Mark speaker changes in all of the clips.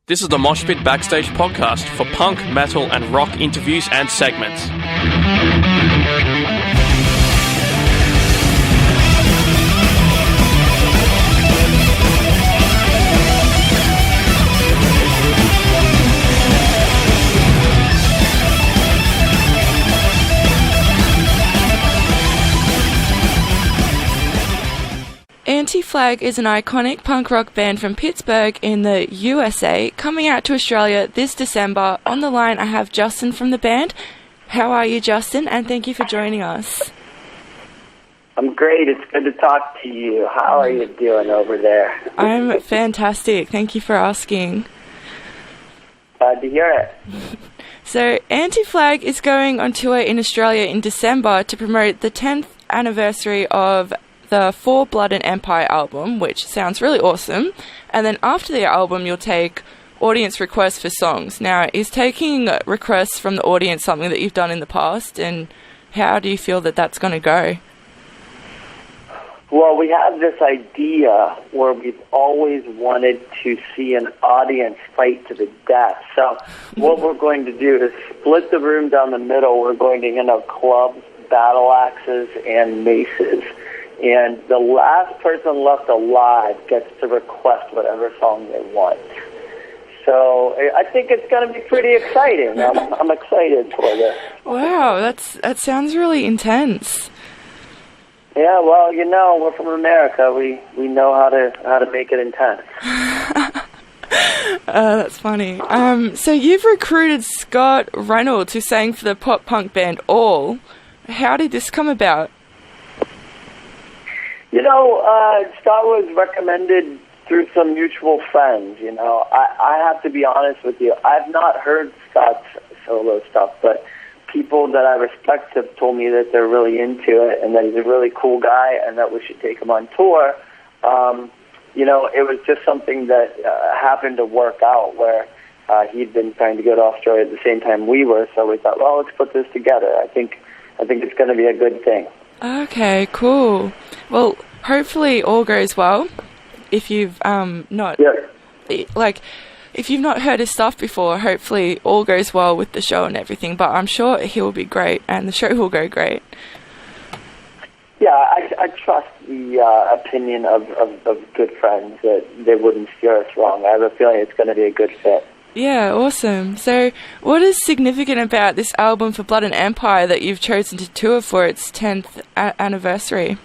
Speaker 1: This is the Moshpit Backstage podcast for punk, metal and rock interviews and segments.
Speaker 2: AntiFlag is an iconic punk rock band from Pittsburgh in the USA, coming out to Australia this December. On the line I have Justin from the band. How are you, Justin? And thank you for joining us.
Speaker 3: I'm great. It's good to talk to you. How are you doing over there?
Speaker 2: I'm fantastic. Thank you for asking.
Speaker 3: Glad to hear it.
Speaker 2: So AntiFlag is going on tour in Australia in December to promote the 10th anniversary of the For Blood and Empire album, which sounds really awesome. And then after the album, you'll take audience requests for songs. Now, is taking requests from the audience something that you've done in the past, and how do you feel that that's going to go?
Speaker 3: Well, we have this idea where we've always wanted to see an audience fight to the death. So what we're going to do is split the room down the middle. We're going to hand out clubs, battle axes, and maces. And the last person left alive gets to request whatever song they want. So I think it's going to be pretty exciting. I'm excited for this.
Speaker 2: Wow, that sounds really intense.
Speaker 3: Yeah, well, you know, we're from America. We know how to make it intense.
Speaker 2: That's funny. So you've recruited Scott Reynolds, who sang for the pop punk band All. How did this come about?
Speaker 3: You know, Scott was recommended through some mutual friends. You know, I have to be honest with you. I've not heard Scott's solo stuff, but people that I respect have told me that they're really into it and that he's a really cool guy and that we should take him on tour. You know, it was just something that happened to work out where he'd been trying to go to Australia at the same time we were, so we thought, well, let's put this together. I think it's going to be a good thing.
Speaker 2: Okay, cool. Well, hopefully all goes well. If you've not if you've not heard his stuff before, hopefully all goes well with the show and everything. But I'm sure he will be great, and the show will go great.
Speaker 3: Yeah, I trust the opinion of good friends that they wouldn't steer us wrong. I have a feeling it's going to be a good fit.
Speaker 2: Yeah, awesome. So what is significant about this album For Blood and Empire that you've chosen to tour for its 10th anniversary?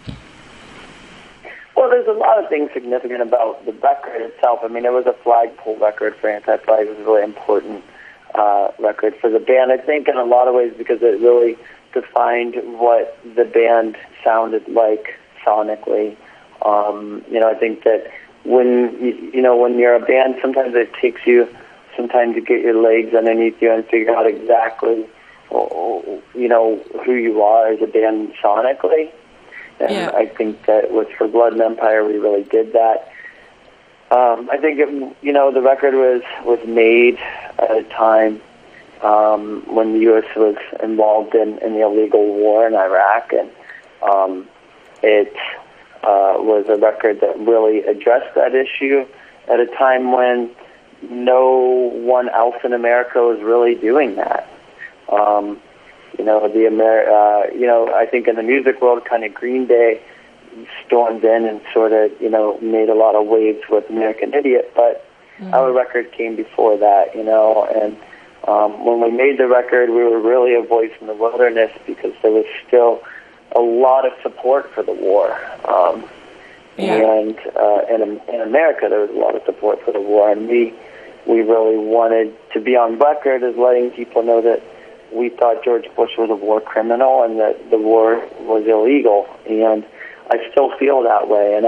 Speaker 3: Well, there's a lot of things significant about the record itself. I mean, it was a flagpole record for AntiFlag. It was a really important record for the band, I think, in a lot of ways because it really defined what the band sounded like sonically. You know, I think that when you're a band, sometimes it takes you some time to get your legs underneath you and figure out exactly, you know, who you are as a band sonically. And yeah. I think that with For Blood and Empire, we really did that. I think, the record was made at a time when the U.S. was involved in the illegal war in Iraq, and it was a record that really addressed that issue at a time when no one else in America was really doing that. I think in the music world, kind of Green Day stormed in and sort of, made a lot of waves with American Idiot, but our record came before that, and when we made the record, we were really a voice in the wilderness because there was still a lot of support for the war. And in America, there was a lot of support for the war, and we really wanted to be on record as letting people know that we thought George Bush was a war criminal and that the war was illegal, and I still feel that way. And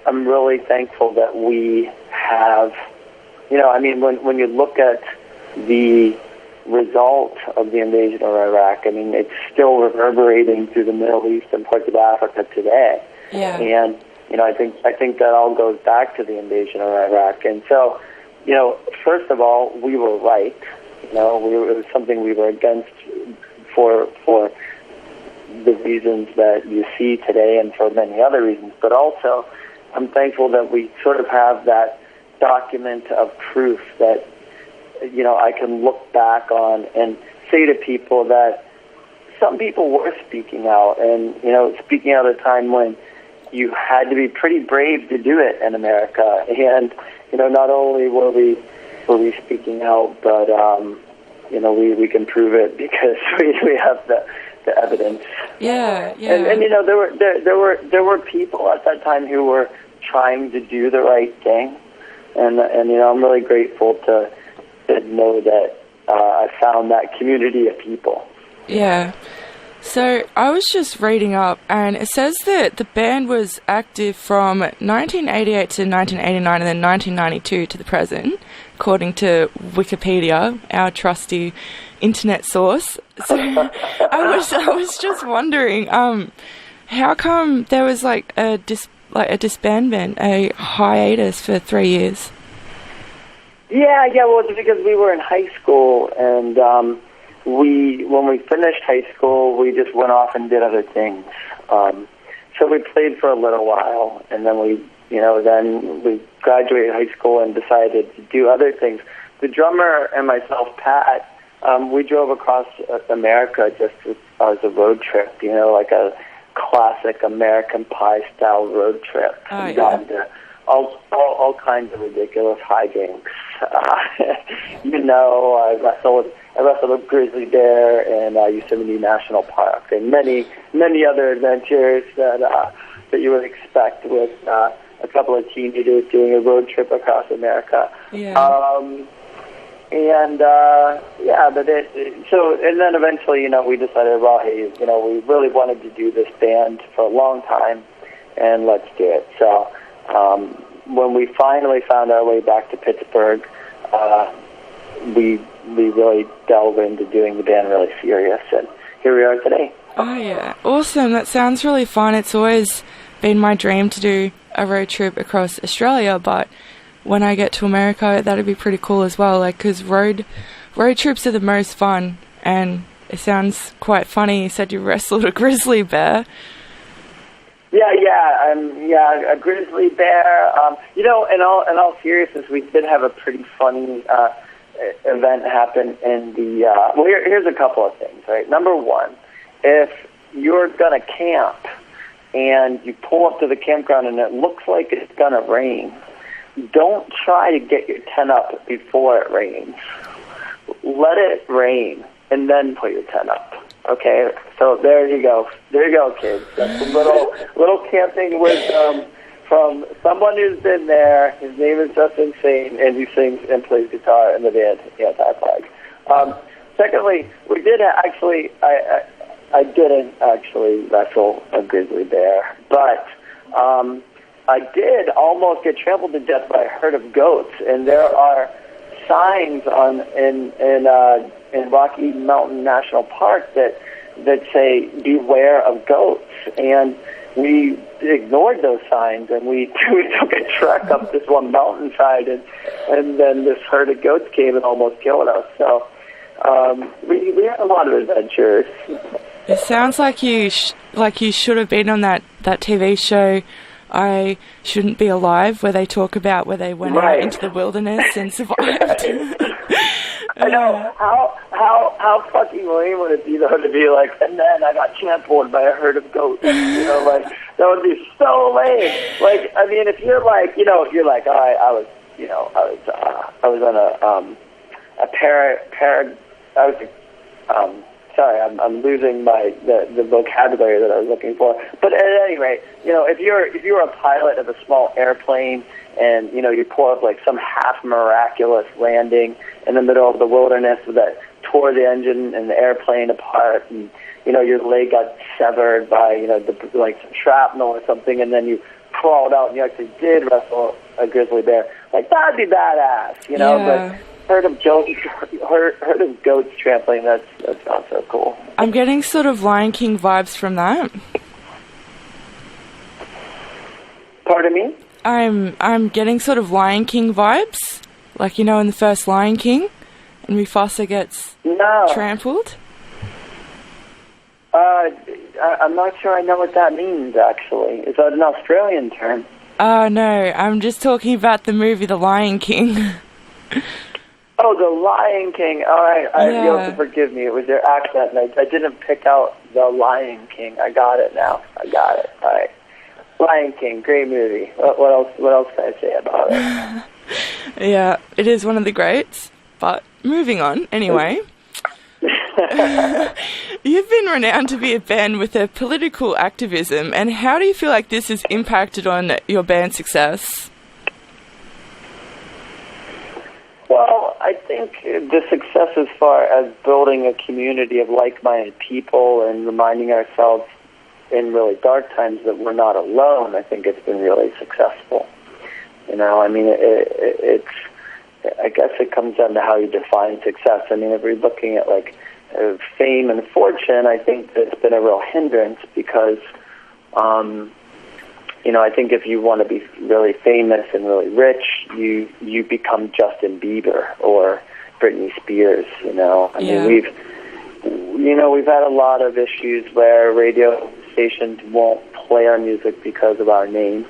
Speaker 3: I'm really thankful that we have, when you look at the result of the invasion of Iraq, I mean, it's still reverberating through the Middle East and parts of Africa today.
Speaker 2: Yeah.
Speaker 3: And I think that all goes back to the invasion of Iraq. And so, first of all, we were right. It was something we were against for the reasons that you see today and for many other reasons. But also, I'm thankful that we sort of have that document of proof that, I can look back on and say to people that some people were speaking out, and, speaking out at a time when you had to be pretty brave to do it in America. And, not only were we speaking out, but, we can prove it because we have the evidence.
Speaker 2: Yeah.
Speaker 3: And there were people at that time who were trying to do the right thing, and I'm really grateful to know that I found that community of people.
Speaker 2: Yeah. So I was just reading up, and it says that the band was active from 1988 to 1989 and then 1992 to the present, according to Wikipedia, our trusty internet source. So I was just wondering, how come there was a disbandment, a hiatus for 3 years?
Speaker 3: Yeah. Well, it's because we were in high school, and when we finished high school, we just went off and did other things. So we played for a little while, and then we graduated high school and decided to do other things. The drummer and myself, Pat, we drove across America just as a road trip, like a classic American Pie style road trip.
Speaker 2: Oh, yeah.
Speaker 3: Gone to all kinds of ridiculous hijinks. I wrestled with Grizzly Bear in Yosemite National Park, and many other adventures that you would expect with a couple of teenagers doing a road trip across America.
Speaker 2: Yeah.
Speaker 3: And then eventually, we decided, well, hey, we really wanted to do this band for a long time, and let's do it. So when we finally found our way back to Pittsburgh, we really delved into doing the band really serious, and here we are today.
Speaker 2: Oh, yeah. Awesome. That sounds really fun. It's always been my dream to do a road trip across Australia, but when I get to America, that'd be pretty cool as well, because road trips are the most fun, and it sounds quite funny. You said you wrestled a grizzly bear. Yeah, a grizzly bear. In all seriousness, we did have a pretty funny event happen in the. Well, here's a couple of things. Right, number one, if you're gonna camp and you pull up to the campground and it looks like it's gonna rain, don't try to get your tent up before it rains. Let it rain and then put your tent up. Okay, so there you go, kids. That's a little camping wisdom from someone who's been there. His name is Justin Sane, and he sings and plays guitar in the band AntiFlag. Secondly, we did actually. I didn't actually wrestle a grizzly bear, but I did almost get trampled to death by a herd of goats, and there are signs in Rocky Mountain National Park that say beware of goats, and we ignored those signs, and we took a trek up this one mountainside, and then this herd of goats came and almost killed us. So we had a lot of adventures. It sounds like you should have been on that TV show, I Shouldn't Be Alive, where they talk about where they went out into the wilderness and survived.
Speaker 3: I know. How fucking lame would it be, though, to be like, and then I got trampled by a herd of goats. That would be so lame. Like, I mean, if you're like, you're like, I was on sorry, I'm losing the vocabulary that I was looking for. But at any rate, if you're a pilot of a small airplane and you pull up like some half miraculous landing in the middle of the wilderness that tore the engine and the airplane apart, and your leg got severed by like some shrapnel or something, and then you crawled out and you actually did wrestle a grizzly bear, like that'd be badass,
Speaker 2: Yeah.
Speaker 3: But heard of goats trampling. That's not so cool.
Speaker 2: I'm getting sort of Lion King vibes from that.
Speaker 3: Pardon me?
Speaker 2: I'm getting sort of Lion King vibes, like in the first Lion King, and Mufasa gets trampled.
Speaker 3: I'm not sure I know what that means. Actually, is that an Australian term?
Speaker 2: Oh, no, I'm just talking about the movie The Lion King.
Speaker 3: Oh, The Lion King. All right, you'll have to forgive me. It was your accent, and I didn't pick out The Lion King. I got it now. I got it. All right. Lion King, great movie. What else can I say about it?
Speaker 2: Yeah, it is one of the greats, but moving on, anyway. You've been renowned to be a band with a political activism, and how do you feel like this has impacted on your band's success?
Speaker 3: Well, I think the success as far as building a community of like-minded people and reminding ourselves in really dark times that we're not alone, I think it's been really successful. You know, I mean, I guess it comes down to how you define success. I mean, if we're looking at like fame and fortune, I think that's been a real hindrance because, you know, I think if you want to be really famous and really rich, you become Justin Bieber or Britney Spears. You know, I mean, we've had a lot of issues where radio stations won't play our music because of our name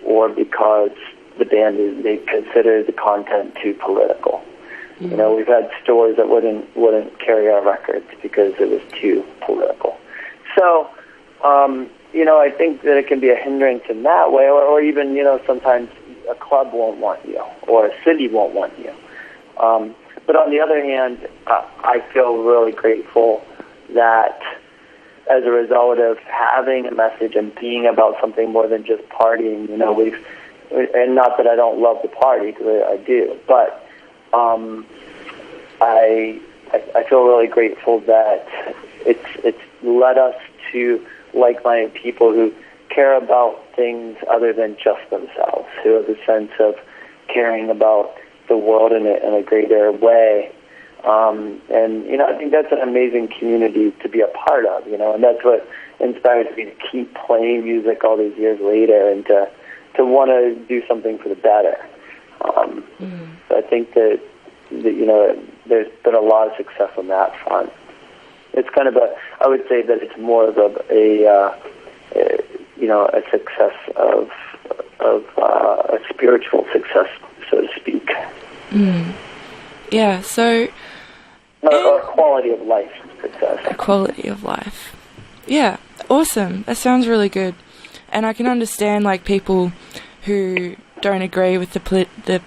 Speaker 3: or because the band they consider the content too political. Mm-hmm. You know, we've had stores that wouldn't carry our records because it was too political. So, you know, I think that it can be a hindrance in that way, or even, you know, sometimes a club won't want you or a city won't want you. But on the other hand, I feel really grateful that as a result of having a message and being about something more than just partying, you know, and not that I don't love the party, because I do, but I feel really grateful that it's led us to like-minded people who care about things other than just themselves, who have a sense of caring about the world in a greater way. And, you know, I think that's an amazing community to be a part of, you know, and that's what inspires me to keep playing music all these years later and to want to do something for the better. So I think that, you know, there's been a lot of success on that front. It's kind of I would say that it's more of a success of a spiritual success, so to speak.
Speaker 2: Yeah, so...
Speaker 3: Or quality of life success.
Speaker 2: A quality of life. Yeah, awesome. That sounds really good. And I can understand, like, people who don't agree with the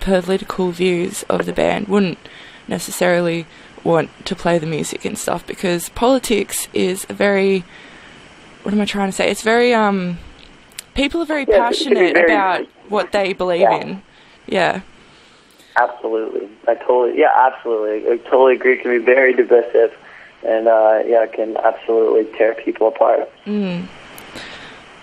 Speaker 2: political views of the band wouldn't necessarily want to play the music and stuff, because politics is a very... What am I trying to say? It's very... people are very passionate about what they believe in. Yeah.
Speaker 3: Absolutely. Absolutely. I totally agree. It can be very divisive, and it can absolutely tear people apart.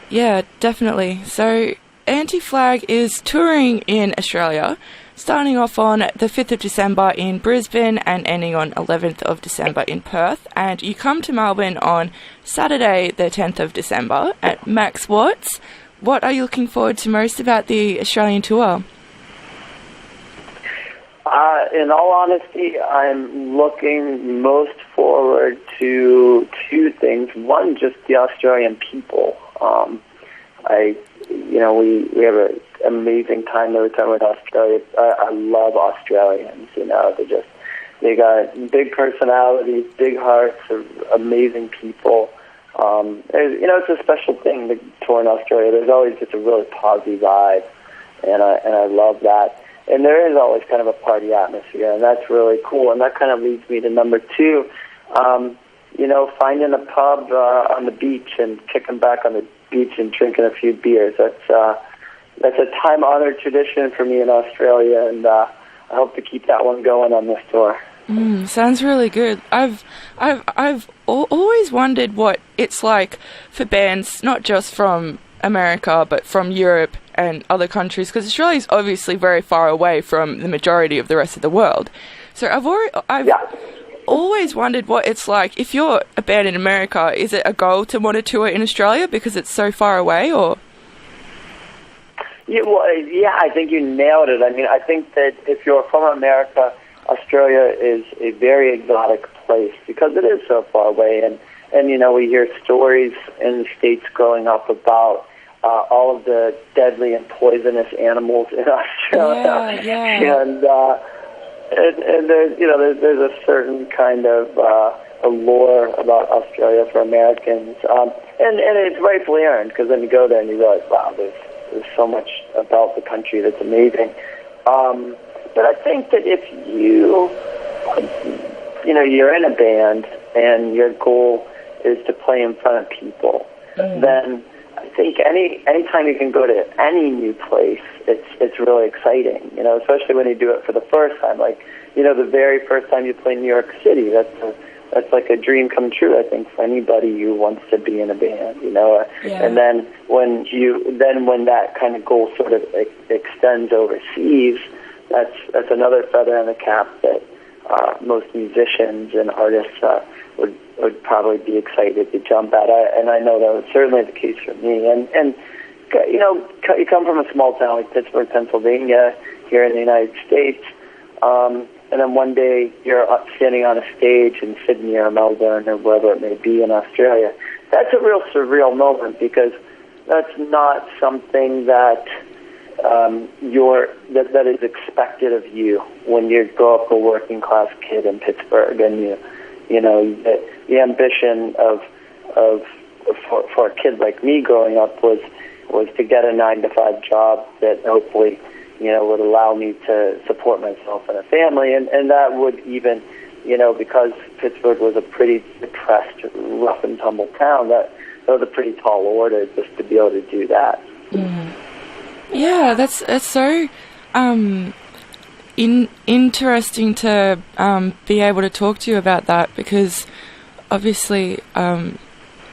Speaker 2: Yeah, definitely. So, AntiFlag is touring in Australia, starting off on the 5th of December in Brisbane and ending on 11th of December in Perth. And you come to Melbourne on Saturday, the 10th of December at Max Watts. What are you looking forward to most about the Australian tour?
Speaker 3: In all honesty, I'm looking most forward to two things. One, just the Australian people. We have an amazing time every time we're in Australia. I love Australians. You know, they got big personalities, big hearts, amazing people. It's a special thing to tour in Australia. There's always just a really positive vibe, and I love that. And there is always kind of a party atmosphere, and that's really cool. And that kind of leads me to number two, finding a pub on the beach and kicking back on the beach and drinking a few beers. That's a time-honored tradition for me in Australia, and I hope to keep that one going on this tour.
Speaker 2: Sounds really good. I've always wondered what it's like for bands, not just from America, but from Europe and other countries, because Australia is obviously very far away from the majority of the rest of the world. So I've always wondered what it's like. If you're a band in America, is it a goal to want to tour in Australia because it's so far away, or?
Speaker 3: Yeah, I think you nailed it. I mean, I think that if you're from America, Australia is a very exotic place because it is so far away. And we hear stories in the States growing up about all of the deadly and poisonous animals in Australia.
Speaker 2: Yeah.
Speaker 3: And there's, there's a certain kind of allure about Australia for Americans, and it's rightfully earned, because then you go there and you realize, wow, there's so much about the country that's amazing. But I think that if you're in a band and your goal is to play in front of people, then I think anytime you can go to any new place, it's really exciting, especially when you do it for the first time. Like, the very first time you play New York City, that's like a dream come true, I think, for anybody who wants to be in a band, And then when that kind of goal sort of extends overseas, that's another feather in the cap that most musicians and artists would probably be excited to jump at. And I know that was certainly the case for me. And you come from a small town like Pittsburgh, Pennsylvania, here in the United States, and then one day you're standing on a stage in Sydney or Melbourne or wherever it may be in Australia. That's a real surreal moment, because that's not something that that is expected of you when you grow up a working class kid in Pittsburgh, and the ambition for a kid like me growing up was to get a 9-to-5 job that hopefully would allow me to support myself and a family, and that would even because Pittsburgh was a pretty depressed, rough and tumble town, that was a pretty tall order just to be able to do that.
Speaker 2: Yeah, that's so interesting to be able to talk to you about that, because obviously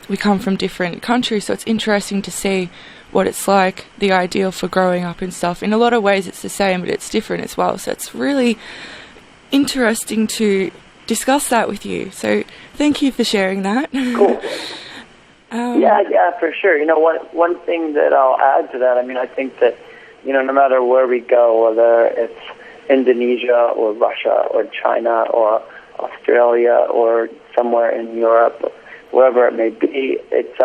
Speaker 2: we come from different countries, so it's interesting to see what it's like, the ideal for growing up and stuff. In a lot of ways it's the same, but it's different as well, so it's really interesting to discuss that with you. So thank you for sharing that.
Speaker 3: Cool. Yeah, for sure. One thing that I'll add to that, I think that, no matter where we go, whether it's Indonesia or Russia or China or Australia or somewhere in Europe, wherever it may be, it's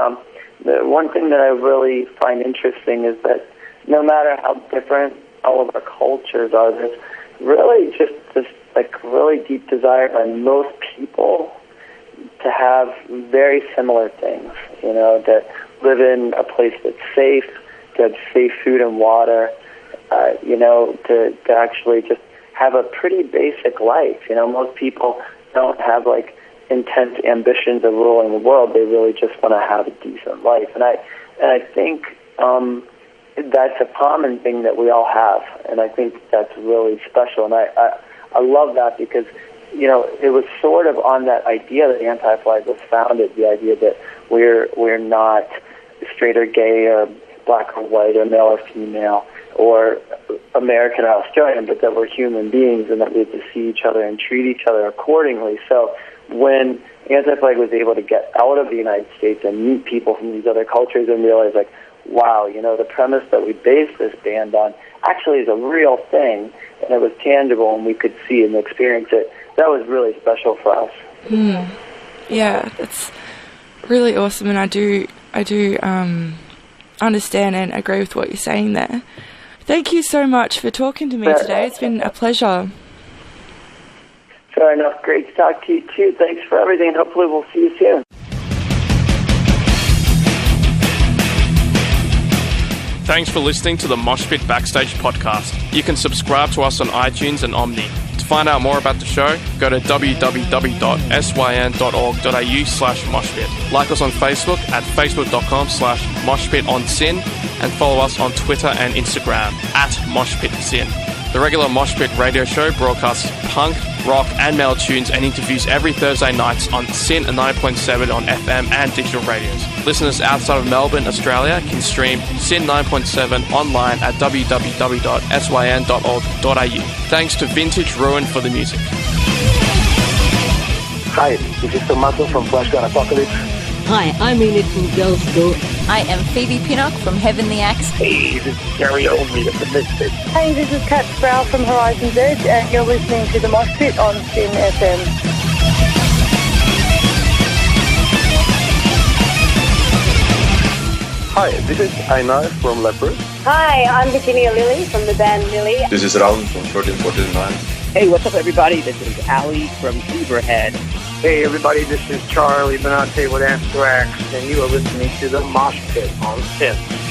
Speaker 3: the one thing that I really find interesting is that no matter how different all of our cultures are, there's really just this really deep desire by most people to have very similar things, to live in a place that's safe, to have safe food and water, to actually just have a pretty basic life. Most people don't have intense ambitions of ruling the world. They really just want to have a decent life, and I think that's a common thing that we all have, and I think that's really special, and I love that, because it was sort of on that idea that AntiFlag was founded, the idea that we're not straight or gay or black or white or male or female or American or Australian, but that we're human beings and that we have to see each other and treat each other accordingly. So when AntiFlag was able to get out of the United States and meet people from these other cultures and realize, wow, the premise that we based this band on actually is a real thing, and it was tangible and we could see and experience it, that was really special for us.
Speaker 2: Yeah, that's really awesome, and I do understand and agree with what you're saying there. Thank you so much for talking to me today. It's been a pleasure.
Speaker 3: Fair enough. Great to talk to you too. Thanks for everything, and hopefully we'll see you soon.
Speaker 1: Thanks for listening to the Moshpit Backstage podcast. You can subscribe to us on iTunes and Omni. To find out more about the show, go to www.syn.org.au/moshpit. Like us on Facebook at facebook.com/moshpitonsin, and follow us on Twitter and Instagram at moshpitsin. The regular Moshpit radio show broadcasts punk, rock and metal tunes and interviews every Thursday nights on Syn 9.7 on FM and digital radios. Listeners outside of Melbourne, Australia can stream Syn 9.7 online at www.syn.org.au. Thanks to Vintage Ruin for the music.
Speaker 4: Hi, this is Tommaso from Flashgun Apocalypse.
Speaker 5: Hi, I'm Enid from Girls School.
Speaker 6: I am Phoebe Pinnock from Heavenly Axe.
Speaker 4: Hey, this is Gary Oldmead of the Misfits.
Speaker 7: Hey, this is Kat Sproul from Horizon's Edge, and you're listening to the Moshpit on Syn FM.
Speaker 8: Hi, this is Einar from Leopard.
Speaker 7: Hi, I'm Virginia Lilly from the band Lily.
Speaker 9: This is Raul from 1349.
Speaker 10: Hey, what's up, everybody? This is Ali from Zebrahead.
Speaker 4: Hey, everybody, this is Charlie Benante with AntiFlag, and you are listening to the Moshpit on Sane.